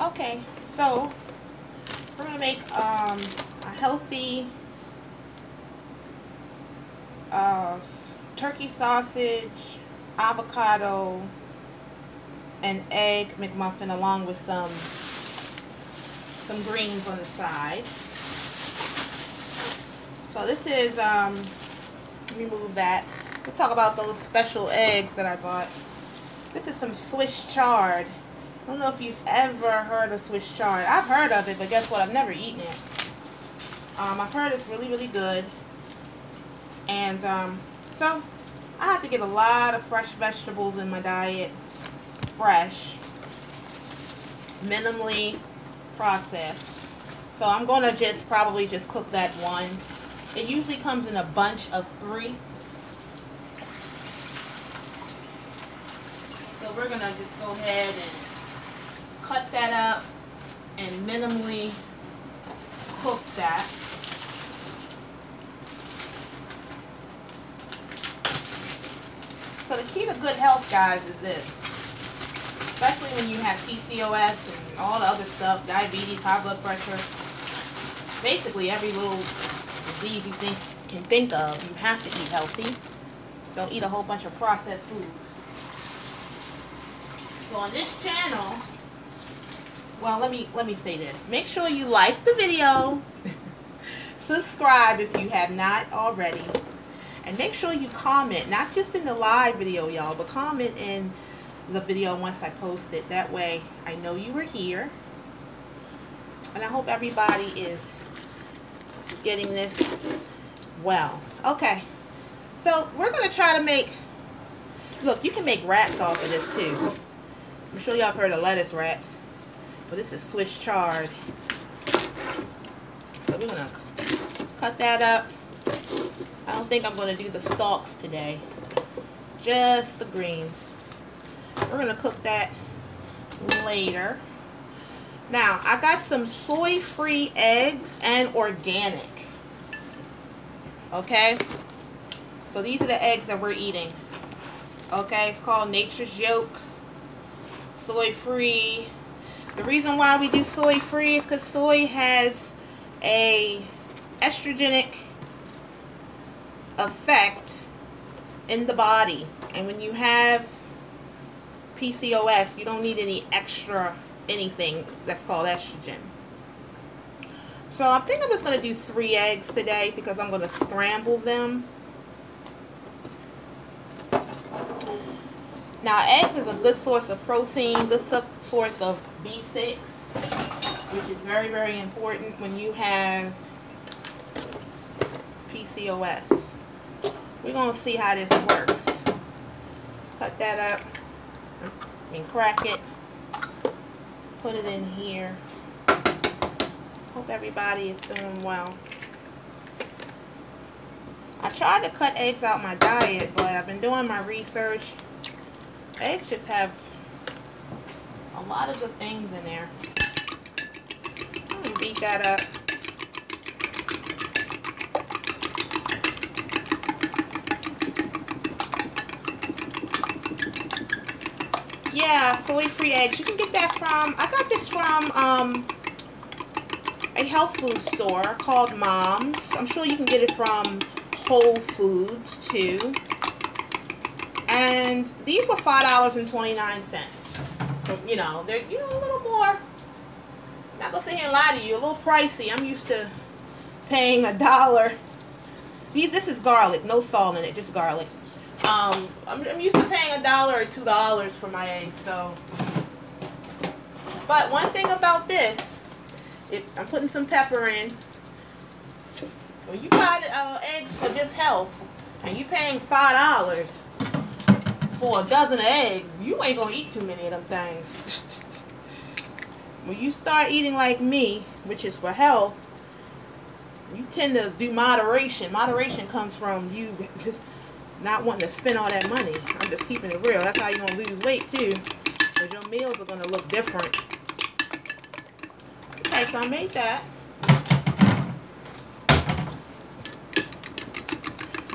Okay, so we're gonna make a healthy turkey sausage, avocado, and egg McMuffin, along with some greens on the side. So this is remove that. We'll talk about those special eggs that I bought. This is some Swiss chard. I don't know if you've ever heard of Swiss chard. I've heard of it, but guess what? I've never eaten it. I've heard it's really, really good. And so I have to get a lot of fresh vegetables in my diet. Fresh. Minimally processed. So I'm going to probably just cook that one. It usually comes in a bunch of 3. So we're going to just go ahead and cut that up and minimally cook that. So the key to good health, guys, is this. Especially when you have PCOS and all the other stuff, diabetes, high blood pressure, basically every little disease you can think of, you have to eat healthy. Don't eat a whole bunch of processed foods. So on this channel, well, let me say this. Make sure you like the video, subscribe if you have not already, and make sure you comment, not just in the live video, y'all, but comment in the video once I post it. That way I know you were here. And I hope everybody is getting this well. Okay, so we're going to try to make, look, you can make wraps off of this too. I'm sure y'all have heard of lettuce wraps, but this is Swiss chard. So we're going to cut that up. I don't think I'm going to do the stalks today, just the greens. We're going to cook that later. Now, I got some soy-free eggs and organic. Okay? So these are the eggs that we're eating. Okay? It's called Nature's Yolk. Soy-free. The reason why we do soy-free is because soy has a estrogenic effect in the body. And when you have PCOS, you don't need any extra anything that's called estrogen. So I think I'm just going to do 3 eggs today because I'm going to scramble them. Now, eggs is a good source of protein, good source of B6, which is very, very important when you have PCOS. We're going to see how this works. Let's cut that up and crack it. Put it in here. Hope everybody is doing well. I tried to cut eggs out my diet, but I've been doing my research. Eggs just have a lot of good things in there. I'm gonna beat that up. Yeah, soy-free eggs. You can get that from, I got this from a health food store called Mom's. I'm sure you can get it from Whole Foods too. And these were $5.29. So, you know, they're, you know, a little more, not gonna sit here and lie to you, a little pricey. I'm used to paying $1. This is garlic, no salt in it, just garlic. I'm used to paying $1 or $2 for my eggs, so. But one thing about this, I'm putting some pepper in. When you buy eggs for just health, and you paying $5 for a dozen of eggs, you ain't gonna eat too many of them things. When you start eating like me, which is for health, you tend to do moderation. Moderation comes from you just not wanting to spend all that money. I'm just keeping it real. That's how you're gonna lose weight too, because your meals are gonna look different. Okay, so I made that.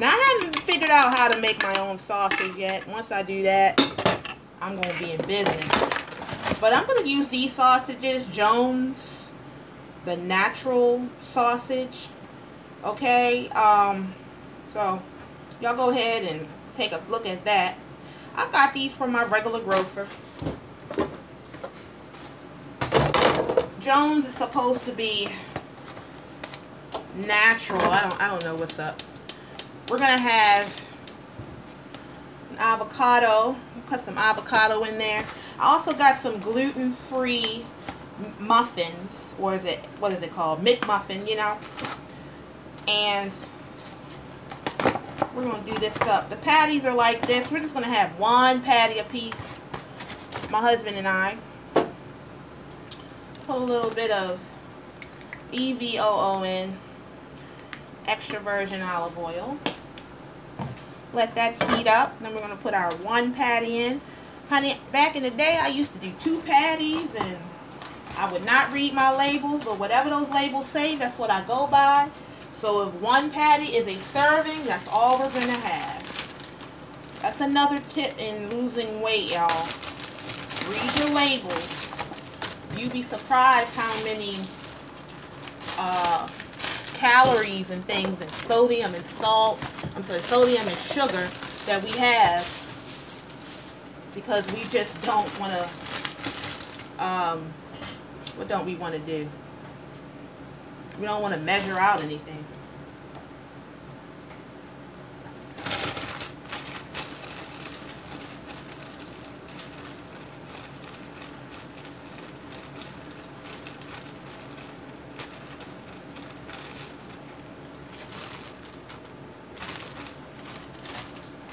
Now, I haven't figured out how to make my own sausage yet. Once I do that, I'm going to be in business. But I'm going to use these sausages, Jones, the natural sausage. Okay, so y'all go ahead and take a look at that. I got these from my regular grocer. Jones is supposed to be natural. I don't know what's up. We're gonna have an avocado. Put some avocado in there. I also got some gluten-free muffins, or what is it called? McMuffin, you know. And we're gonna do this up. The patties are like this. We're just gonna have one patty a piece. My husband and I. Put a little bit of EVOO in. Extra virgin olive oil. Let that heat up. Then we're going to put our one patty in. Honey, back in the day, I used to do 2 patties, and I would not read my labels, but whatever those labels say, that's what I go by. So if one patty is a serving, that's all we're going to have. That's another tip in losing weight, y'all. Read your labels. You'd be surprised how many calories and things, and sodium and salt, sodium and sugar that we have, because we just don't want to, what don't we want to do? We don't want to measure out anything.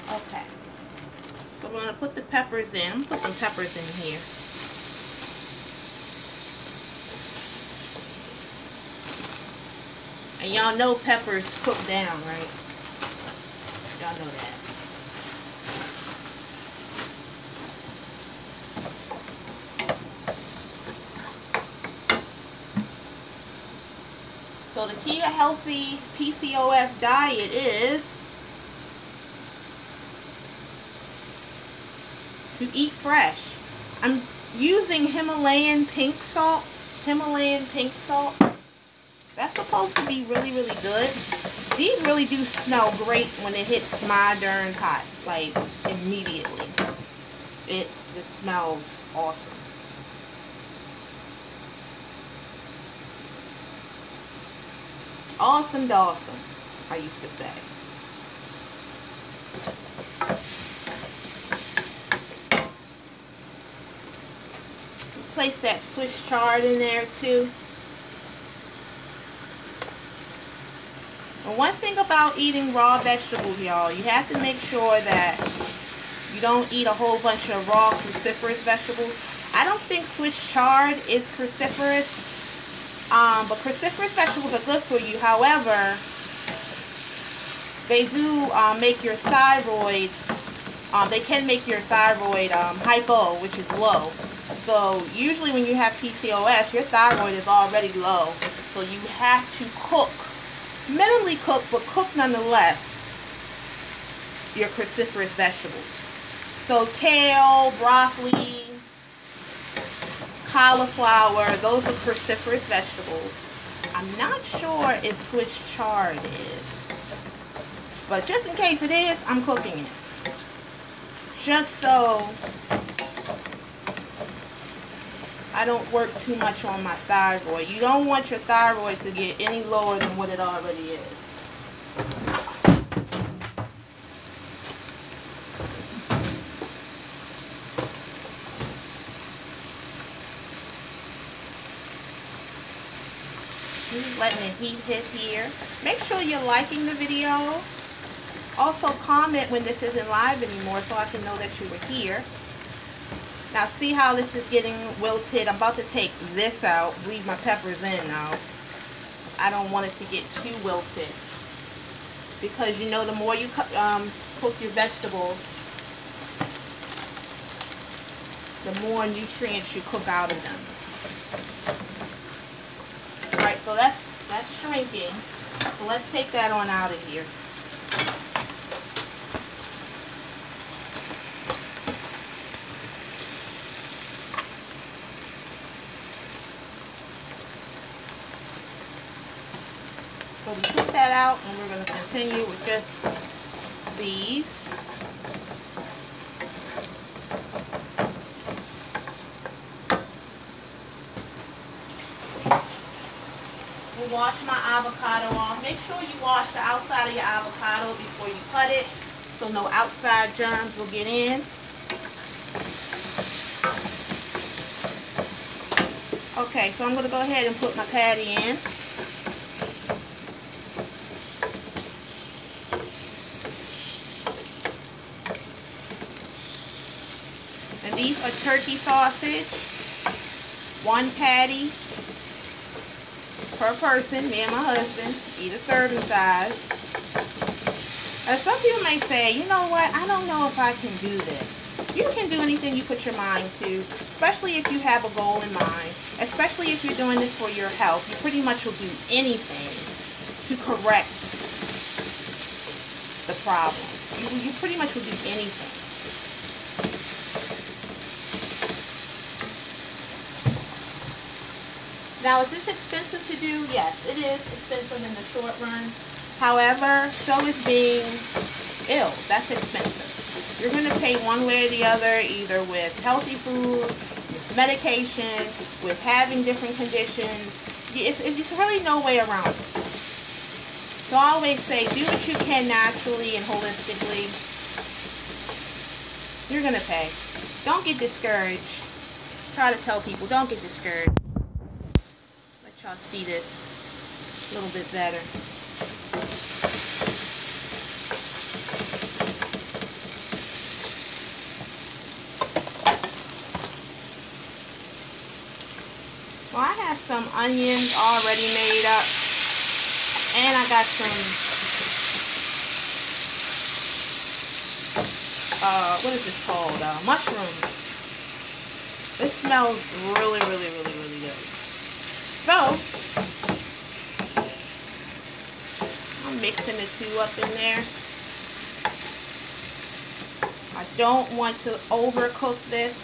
Okay, so we're going to put the peppers in. I'm going to put some peppers in here. And y'all know peppers cook down, right? Y'all know that. So the key to healthy PCOS diet is to eat fresh. I'm using Himalayan pink salt. Himalayan pink salt. That's supposed to be really, really good. These really do smell great when it hits my darn pot, like immediately. It just smells awesome. Awesome dawsome, I used to say. Place that Swiss chard in there too. And one thing about eating raw vegetables, y'all, you have to make sure that you don't eat a whole bunch of raw cruciferous vegetables. I don't think Swiss chard is cruciferous, but cruciferous vegetables are good for you. However, they do make your thyroid, they can make your thyroid hypo, which is low. So usually when you have PCOS, your thyroid is already low. So you have to cook, minimally cook, but cook nonetheless, your cruciferous vegetables. So kale, broccoli, cauliflower, those are cruciferous vegetables. I'm not sure if Swiss chard is, but just in case it is, I'm cooking it. Just so I don't work too much on my thyroid. You don't want your thyroid to get any lower than what it already is. Just letting the heat hit here. Make sure you're liking the video. Also comment when this isn't live anymore so I can know that you were here. Now see how this is getting wilted. I'm about to take this out, leave my peppers in now. I don't want it to get too wilted, because you know the more you cook your vegetables, the more nutrients you cook out of them. Alright, so that's shrinking. So let's take that on out of here. So we took that out, and we're going to continue with just these. We'll wash my avocado off. Make sure you wash the outside of your avocado before you cut it, so no outside germs will get in. Okay, so I'm going to go ahead and put my patty in. And these are turkey sausage, 1 patty per person, me and my husband, either serving size. And some people may say, you know what, I don't know if I can do this. You can do anything you put your mind to, especially if you have a goal in mind, especially if you're doing this for your health. You pretty much will do anything to correct the problem. You pretty much will do anything. Now, is this expensive to do? Yes, it is expensive in the short run. However, so is being ill. That's expensive. You're going to pay one way or the other, either with healthy food, with medication, with having different conditions. It's really no way around it. So I always say, do what you can naturally and holistically. You're going to pay. Don't get discouraged. Try to tell people, don't get discouraged. Let y'all see this a little bit better. Well, I have some onions already made up, and I got some, what is this called? Mushrooms. This smells really, really, really, really good. So, I'm mixing the two up in there. I don't want to overcook this.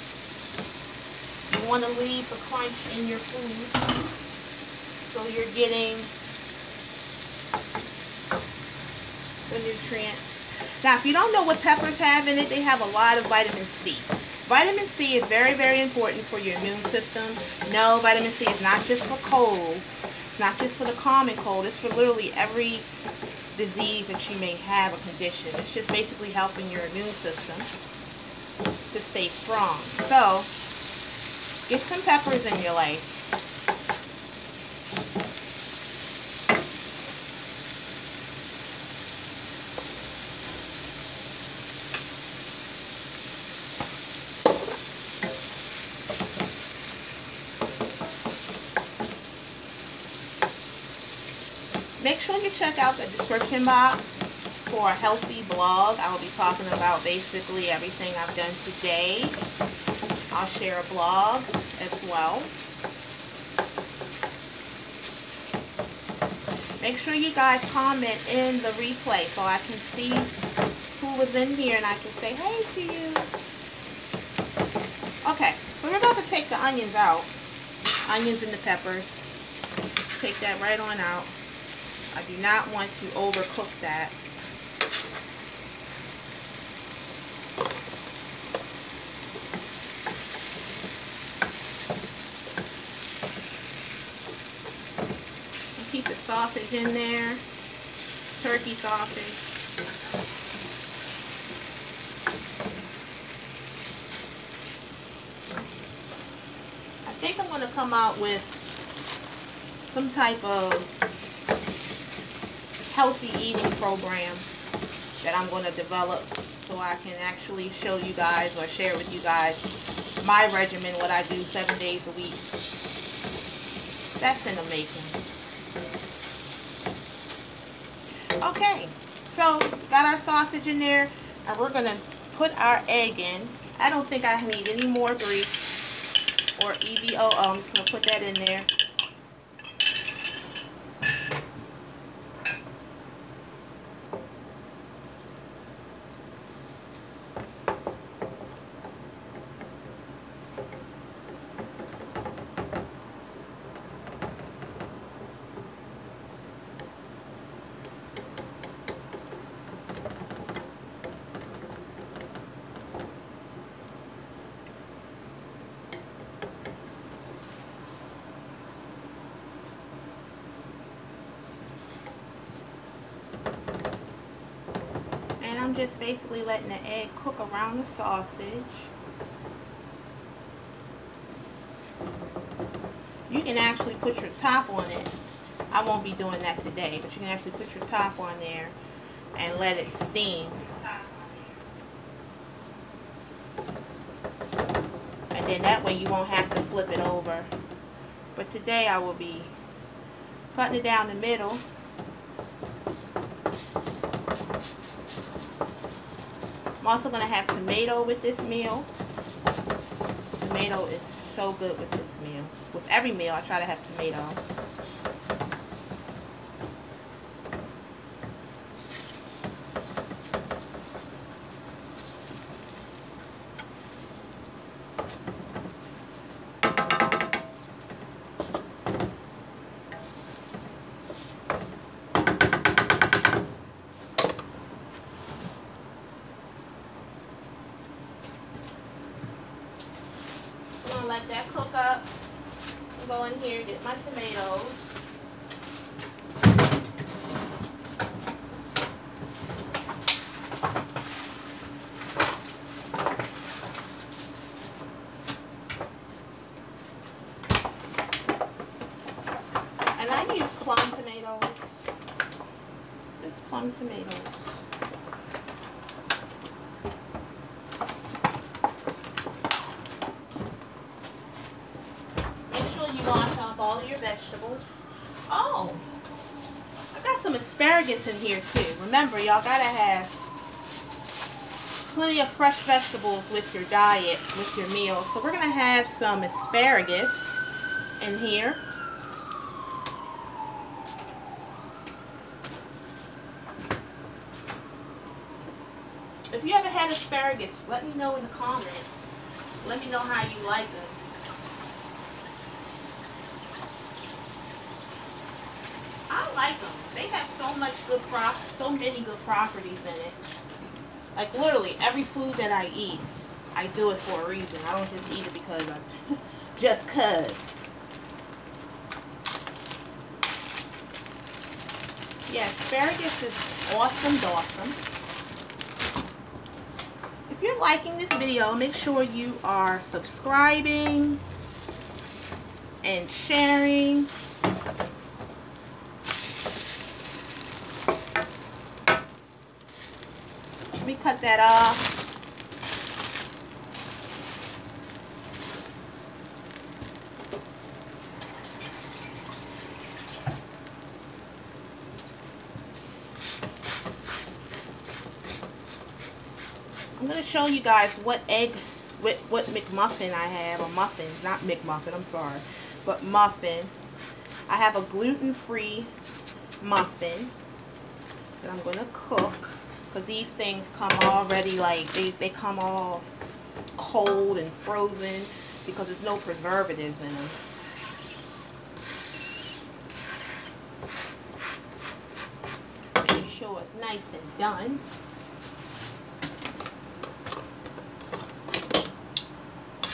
You want to leave the crunch in your food, so you're getting the nutrients. Now, if you don't know what peppers have in it, they have a lot of vitamin C. Vitamin C is very, very important for your immune system. No, vitamin C is not just for colds. It's not just for the common cold. It's for literally every disease that you may have, a condition. It's just basically helping your immune system to stay strong. So, get some peppers in your life. Make sure you check out the description box for a healthy blog. I will be talking about basically everything I've done today. I'll share a blog as well. Make sure you guys comment in the replay so I can see who was in here and I can say hey to you. Okay, so we're about to take the onions out. Onions and the peppers. Take that right on out. I do not want to overcook that. Keep the sausage in there, turkey sausage. I think I'm going to come out with some type of healthy eating program that I'm going to develop so I can actually show you guys or share with you guys my regimen, what I do 7 days a week. That's in the making. Okay, so got our sausage in there, and we're going to put our egg in. I don't think I need any more grease or EVOO. I'm just going to put that in there. I'm just basically letting the egg cook around the sausage. You can actually put your top on it. I won't be doing that today, but you can actually put your top on there and let it steam. And then that way you won't have to flip it over. But today I will be cutting it down the middle. I'm also going to have tomato with this meal. Tomato is so good with this meal. With every meal I try to have tomato. Let that cook up. I'll go in here and get my tomatoes. And I use plum tomatoes. Just plum tomatoes. Wash off all of your vegetables. Oh, I got some asparagus in here too. Remember, y'all gotta have plenty of fresh vegetables with your diet, with your meals. So we're gonna have some asparagus in here. If you ever had asparagus, let me know in the comments. Let me know how you like them. I like them. They have so many good properties in it. Like literally every food that I eat, I do it for a reason. I don't just eat it because I'm just cuz. Yeah, asparagus is awesome. If you're liking this video, make sure you are subscribing and sharing. Let me cut that off. I'm going to show you guys what McMuffin I have, or muffins, not McMuffin, I'm sorry, but muffin. I have a gluten-free muffin that I'm going to cook. Because these things come already, like, they come all cold and frozen because there's no preservatives in them. Make sure it's nice and done.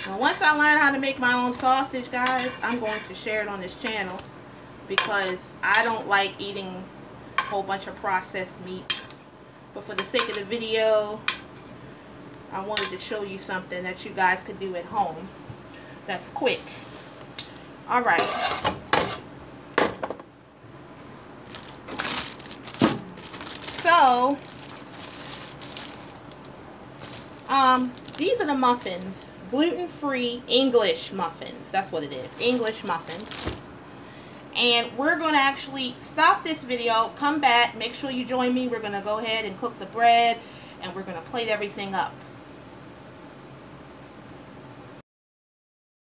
Now, once I learn how to make my own sausage, guys, I'm going to share it on this channel because I don't like eating a whole bunch of processed meats. But for the sake of the video, I wanted to show you something that you guys could do at home that's quick. Alright. So, these are the muffins. Gluten-free English muffins. That's what it is. English muffins. And we're going to actually stop this video, come back, make sure you join me. We're going to go ahead and cook the bread, and we're going to plate everything up.